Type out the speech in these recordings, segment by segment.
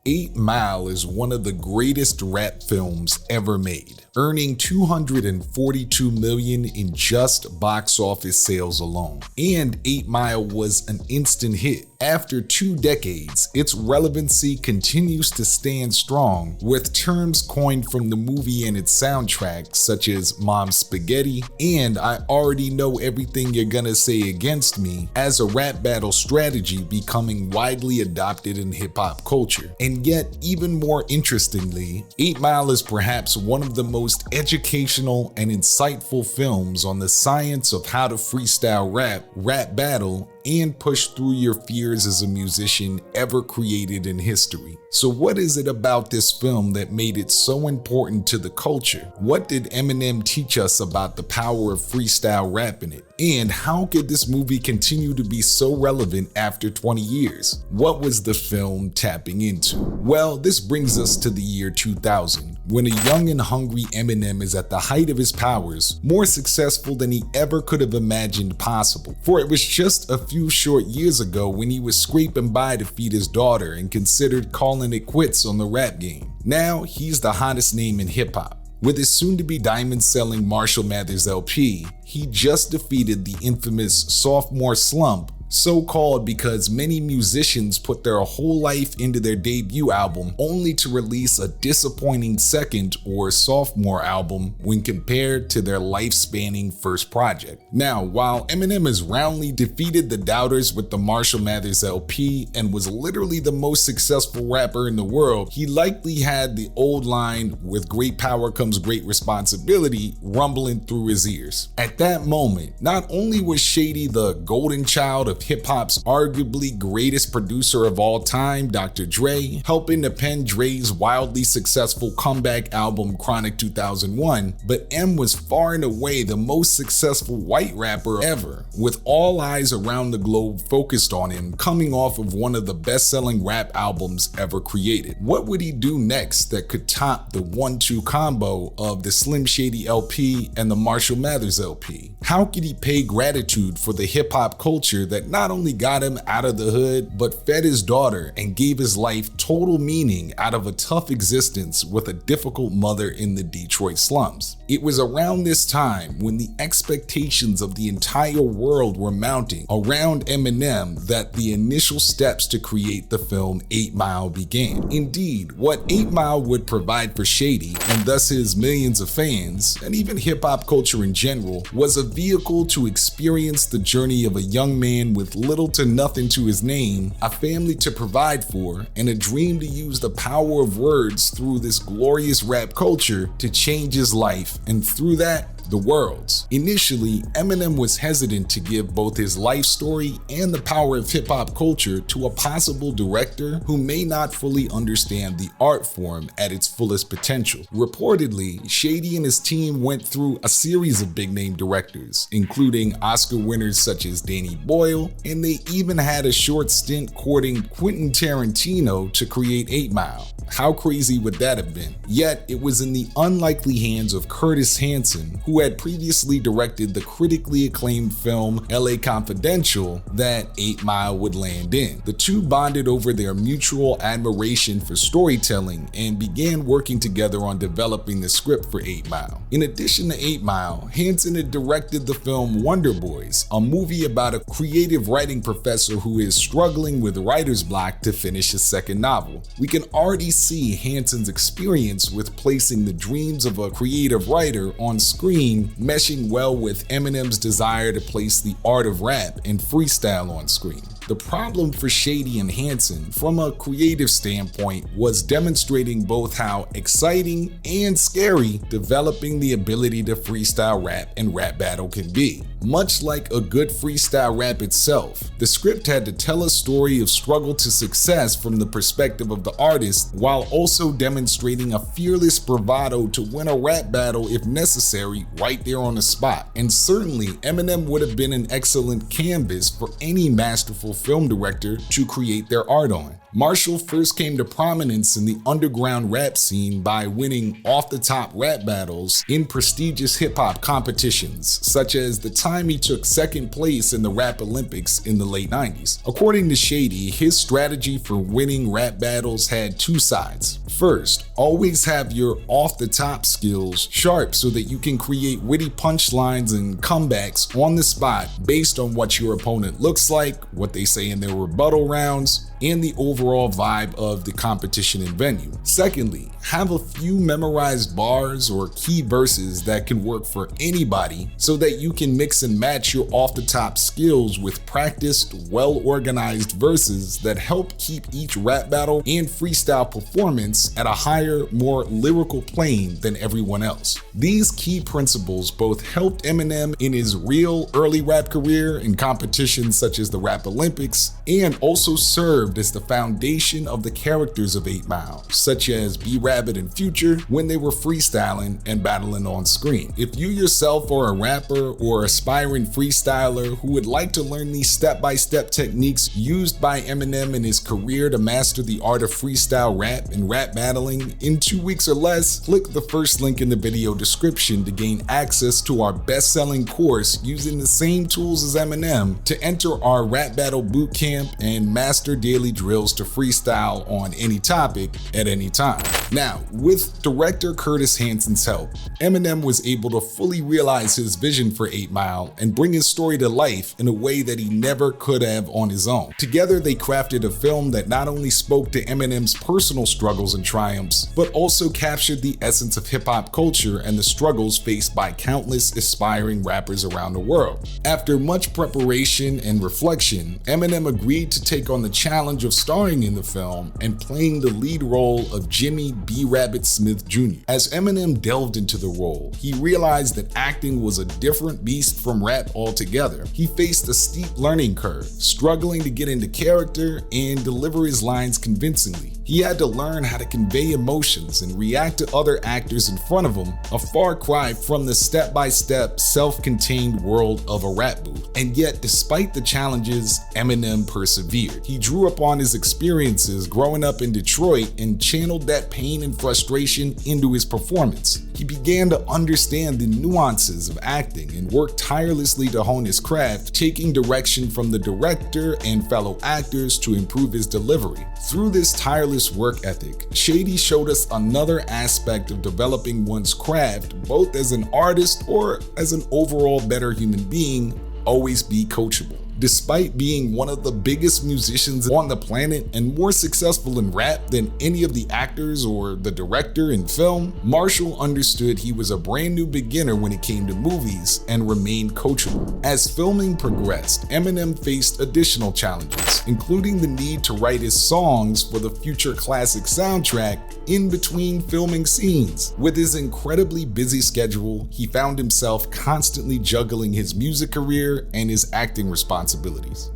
8 Mile is one of the greatest rap films ever made, earning $242 million in just box office sales alone. And 8 Mile was an instant hit. After 2 decades, its relevancy continues to stand strong, with terms coined from the movie and its soundtrack, such as Mom's Spaghetti and I Already Know Everything You're Gonna Say Against Me, as a rap battle strategy becoming widely adopted in hip-hop culture. And yet, even more interestingly, 8 Mile is perhaps one of the most educational and insightful films on the science of how to freestyle rap battle, and push through your fears as a musician ever created in history. So what is it about this film that made it so important to the culture? What did Eminem teach us about the power of freestyle rap in it? And how could this movie continue to be so relevant after 20 years? What was the film tapping into? Well, this brings us to the year 2000, when a young and hungry Eminem is at the height of his powers, more successful than he ever could have imagined possible. For it was just a few short years ago when he was scraping by to feed his daughter and considered calling it quits on the rap game. Now, he's the hottest name in hip-hop. With his soon-to-be diamond-selling Marshall Mathers LP, he just defeated the infamous sophomore slump, so called because many musicians put their whole life into their debut album only to release a disappointing second or sophomore album when compared to their life-spanning first project. Now, while Eminem has roundly defeated the doubters with the Marshall Mathers LP and was literally the most successful rapper in the world, he likely had the old line, "with great power comes great responsibility," rumbling through his ears. At that moment, not only was Shady the golden child of hip-hop's arguably greatest producer of all time, Dr. Dre, helping to pen Dre's wildly successful comeback album Chronic 2001, but M was far and away the most successful white rapper ever, with all eyes around the globe focused on him, coming off of one of the best-selling rap albums ever created. What would he do next that could top the 1-2 combo of the Slim Shady LP and the Marshall Mathers LP? How could he pay gratitude for the hip-hop culture that not only got him out of the hood, but fed his daughter and gave his life total meaning out of a tough existence with a difficult mother in the Detroit slums? It was around this time when the expectations of the entire world were mounting around Eminem that the initial steps to create the film 8 Mile began. Indeed, what 8 Mile would provide for Shady, and thus his millions of fans, and even hip-hop culture in general, was a vehicle to experience the journey of a young man with little to nothing to his name, a family to provide for, and a dream to use the power of words through this glorious rap culture to change his life, and through that, the world's. Initially, Eminem was hesitant to give both his life story and the power of hip-hop culture to a possible director who may not fully understand the art form at its fullest potential. Reportedly, Shady and his team went through a series of big-name directors, including Oscar winners such as Danny Boyle, and they even had a short stint courting Quentin Tarantino to create 8 Mile. How crazy would that have been? Yet, it was in the unlikely hands of Curtis Hanson, who had previously directed the critically acclaimed film LA Confidential, that 8 Mile would land in. The two bonded over their mutual admiration for storytelling and began working together on developing the script for 8 Mile. In addition to 8 Mile, Hanson had directed the film Wonder Boys, a movie about a creative writing professor who is struggling with writer's block to finish his second novel. We can already see Hanson's experience with placing the dreams of a creative writer on screen meshing well with Eminem's desire to place the art of rap and freestyle on screen. The problem for Shady and Hanson, from a creative standpoint, was demonstrating both how exciting and scary developing the ability to freestyle rap and rap battle can be. Much like a good freestyle rap itself, the script had to tell a story of struggle to success from the perspective of the artist, while also demonstrating a fearless bravado to win a rap battle if necessary right there on the spot. And certainly, Eminem would have been an excellent canvas for any masterful film director to create their art on. Marshall first came to prominence in the underground rap scene by winning off-the-top rap battles in prestigious hip-hop competitions, such as the time he took second place in the Rap Olympics in the late 90s. According to Shady, his strategy for winning rap battles had two sides. First, always have your off-the-top skills sharp so that you can create witty punchlines and comebacks on the spot based on what your opponent looks like, what they say in their rebuttal rounds, and the overall vibe of the competition and venue. Secondly, have a few memorized bars or key verses that can work for anybody so that you can mix and match your off-the-top skills with practiced, well-organized verses that help keep each rap battle and freestyle performance at a higher, more lyrical plane than everyone else. These key principles both helped Eminem in his real early rap career in competitions such as the Rap Olympics, and also served as the foundation of the characters of 8 Mile, such as B-Rabbit and Future when they were freestyling and battling on screen. If you yourself are a rapper or aspiring freestyler who would like to learn these step-by-step techniques used by Eminem in his career to master the art of freestyle rap and rap battling in 2 weeks or less, click the first link in the video description to gain access to our best-selling course using the same tools as Eminem to enter our rap battle bootcamp and master daily drills to freestyle on any topic at any time. Now, with director Curtis Hanson's help, Eminem was able to fully realize his vision for 8 Mile and bring his story to life in a way that he never could have on his own. Together, they crafted a film that not only spoke to Eminem's personal struggles and triumphs, but also captured the essence of hip-hop culture and the struggles faced by countless aspiring rappers around the world. After much preparation and reflection, Eminem agreed to take on the challenge of starring in the film and playing the lead role of Jimmy B-Rabbit Smith Jr. As Eminem delved into the role, he realized that acting was a different beast from rap altogether. He faced a steep learning curve, struggling to get into character and deliver his lines convincingly. He had to learn how to convey emotions and react to other actors in front of him, a far cry from the step-by-step, self-contained world of a rap booth. And yet, despite the challenges, Eminem persevered. He drew upon his experiences growing up in Detroit and channeled that pain and frustration into his performance. He began to understand the nuances of acting and worked tirelessly to hone his craft, taking direction from the director and fellow actors to improve his delivery. Through this tireless work ethic, Shady showed us another aspect of developing one's craft, both as an artist or as an overall better human being. Always be coachable. Despite being one of the biggest musicians on the planet and more successful in rap than any of the actors or the director in film, Marshall understood he was a brand new beginner when it came to movies and remained coachable. As filming progressed, Eminem faced additional challenges, including the need to write his songs for the future classic soundtrack in between filming scenes. With his incredibly busy schedule, he found himself constantly juggling his music career and his acting responsibilities.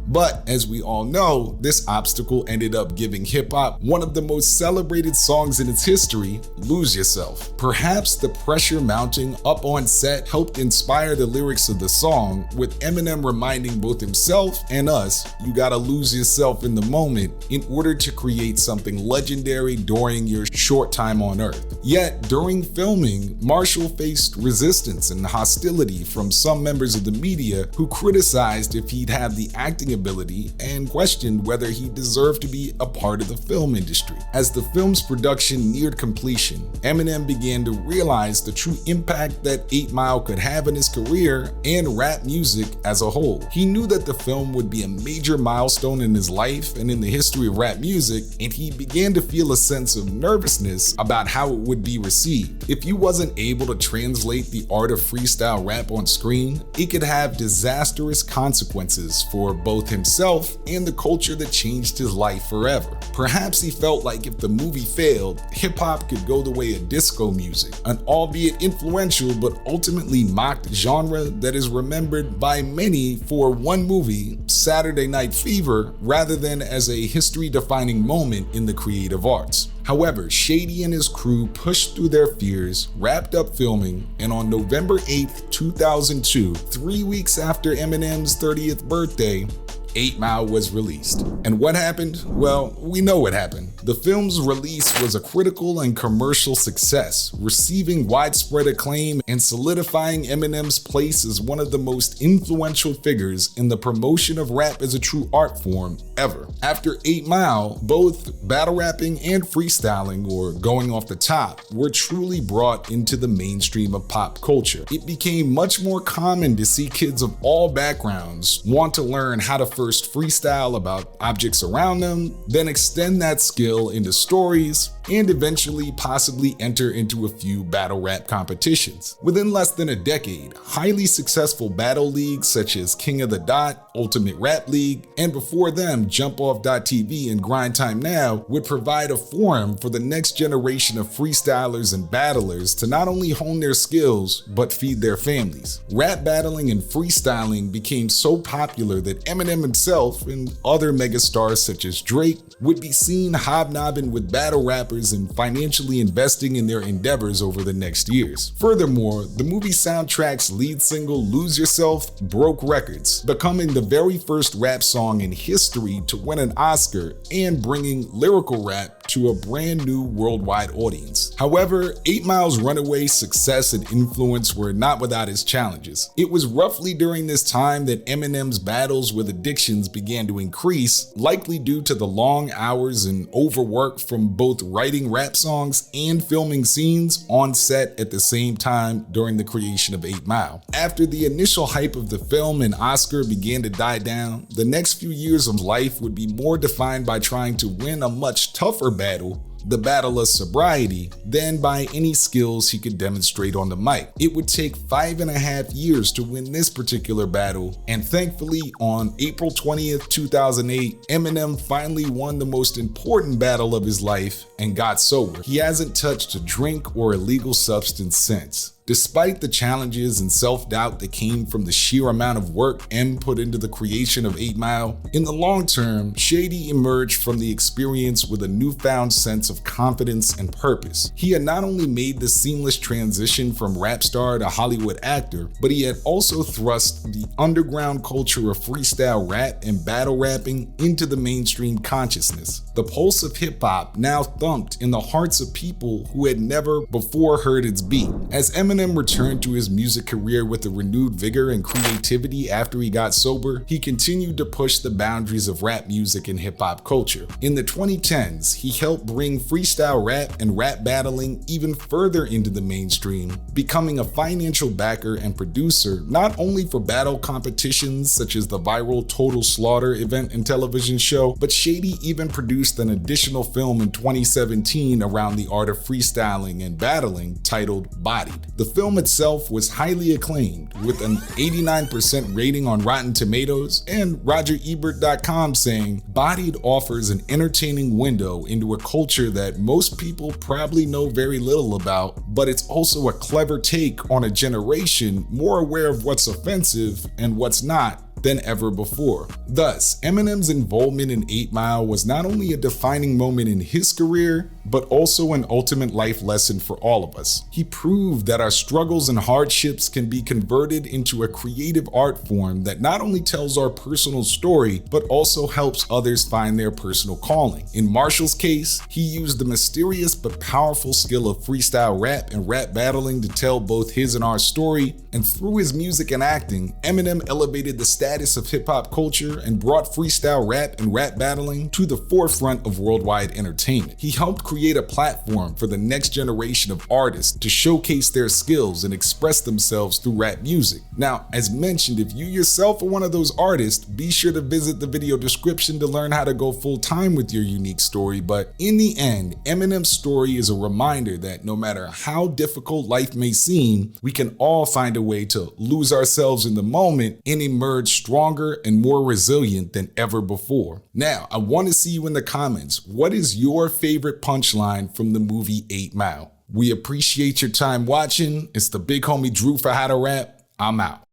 But as we all know, this obstacle ended up giving hip-hop one of the most celebrated songs in its history, Lose Yourself. Perhaps the pressure mounting up on set helped inspire the lyrics of the song, with Eminem reminding both himself and us, you gotta lose yourself in the moment in order to create something legendary during your short time on Earth. Yet, during filming, Marshall faced resistance and hostility from some members of the media who criticized if he'd have the acting ability and questioned whether he deserved to be a part of the film industry. As the film's production neared completion, Eminem began to realize the true impact that 8 Mile could have in his career and rap music as a whole. He knew that the film would be a major milestone in his life and in the history of rap music, and he began to feel a sense of nervousness about how it would be received. If he wasn't able to translate the art of freestyle rap on screen, it could have disastrous consequences for both himself and the culture that changed his life forever. Perhaps he felt like if the movie failed, hip-hop could go the way of disco music, an albeit influential but ultimately mocked genre that is remembered by many for one movie, Saturday Night Fever, rather than as a history-defining moment in the creative arts. However, Shady and his crew pushed through their fears, wrapped up filming, and on November 8th, 2002, 3 weeks after Eminem's 30th birthday, 8 Mile was released. And what happened? Well, we know what happened. The film's release was a critical and commercial success, receiving widespread acclaim and solidifying Eminem's place as one of the most influential figures in the promotion of rap as a true art form ever. After 8 Mile, both battle rapping and freestyling, or going off the top, were truly brought into the mainstream of pop culture. It became much more common to see kids of all backgrounds want to learn how to first freestyle about objects around them, then extend that skill into stories, and eventually possibly enter into a few battle rap competitions. Within less than a decade, highly successful battle leagues such as King of the Dot, Ultimate Rap League, and before them Jump Off.TV and Grind Time Now would provide a forum for the next generation of freestylers and battlers to not only hone their skills, but feed their families. Rap battling and freestyling became so popular that Eminem himself and other megastars such as Drake would be seen hobnobbing with battle rappers and financially investing in their endeavors over the next years. Furthermore, the movie soundtrack's lead single Lose Yourself broke records, becoming the very first rap song in history to win an Oscar and bringing lyrical rap to a brand new worldwide audience. However, 8 Mile's runaway success and influence were not without its challenges. It was roughly during this time that Eminem's battles with addictions began to increase, likely due to the long hours and overwork from both writing rap songs and filming scenes on set at the same time during the creation of 8 Mile. After the initial hype of the film and Oscar began to die down, the next few years of life would be more defined by trying to win a much tougher battle, the battle of sobriety, than by any skills he could demonstrate on the mic. It would take 5.5 years to win this particular battle, and thankfully on April 20th, 2008, Eminem finally won the most important battle of his life and got sober. He hasn't touched a drink or illegal substance since. Despite the challenges and self-doubt that came from the sheer amount of work M put into the creation of 8 Mile, in the long term, Shady emerged from the experience with a newfound sense of confidence and purpose. He had not only made the seamless transition from rap star to Hollywood actor, but he had also thrust the underground culture of freestyle rap and battle rapping into the mainstream consciousness. The pulse of hip-hop now thumped in the hearts of people who had never before heard its beat. As Eminem returned to his music career with a renewed vigor and creativity after he got sober, he continued to push the boundaries of rap music and hip-hop culture. In the 2010s, he helped bring freestyle rap and rap battling even further into the mainstream, becoming a financial backer and producer not only for battle competitions such as the viral Total Slaughter event and television show, but Shady even produced an additional film in 2017 around the art of freestyling and battling titled Bodied. The film itself was highly acclaimed, with an 89% rating on Rotten Tomatoes, and RogerEbert.com saying, "Bodied offers an entertaining window into a culture that most people probably know very little about, but it's also a clever take on a generation more aware of what's offensive and what's not than ever before." Thus, Eminem's involvement in 8 Mile was not only a defining moment in his career, but also an ultimate life lesson for all of us. He proved that our struggles and hardships can be converted into a creative art form that not only tells our personal story, but also helps others find their personal calling. In Marshall's case, he used the mysterious but powerful skill of freestyle rap and rap battling to tell both his and our story, and through his music and acting, Eminem elevated the status of hip-hop culture and brought freestyle rap and rap battling to the forefront of worldwide entertainment. He helped create a platform for the next generation of artists to showcase their skills and express themselves through rap music. Now, as mentioned, if you yourself are one of those artists, be sure to visit the video description to learn how to go full-time with your unique story. But in the end, Eminem's story is a reminder that no matter how difficult life may seem, we can all find a way to lose ourselves in the moment and emerge stronger and more resilient than ever before. Now, I want to see you in the comments. What is your favorite punchline from the movie 8 Mile? We appreciate your time watching. It's the big homie Drew for How to Rap. I'm out.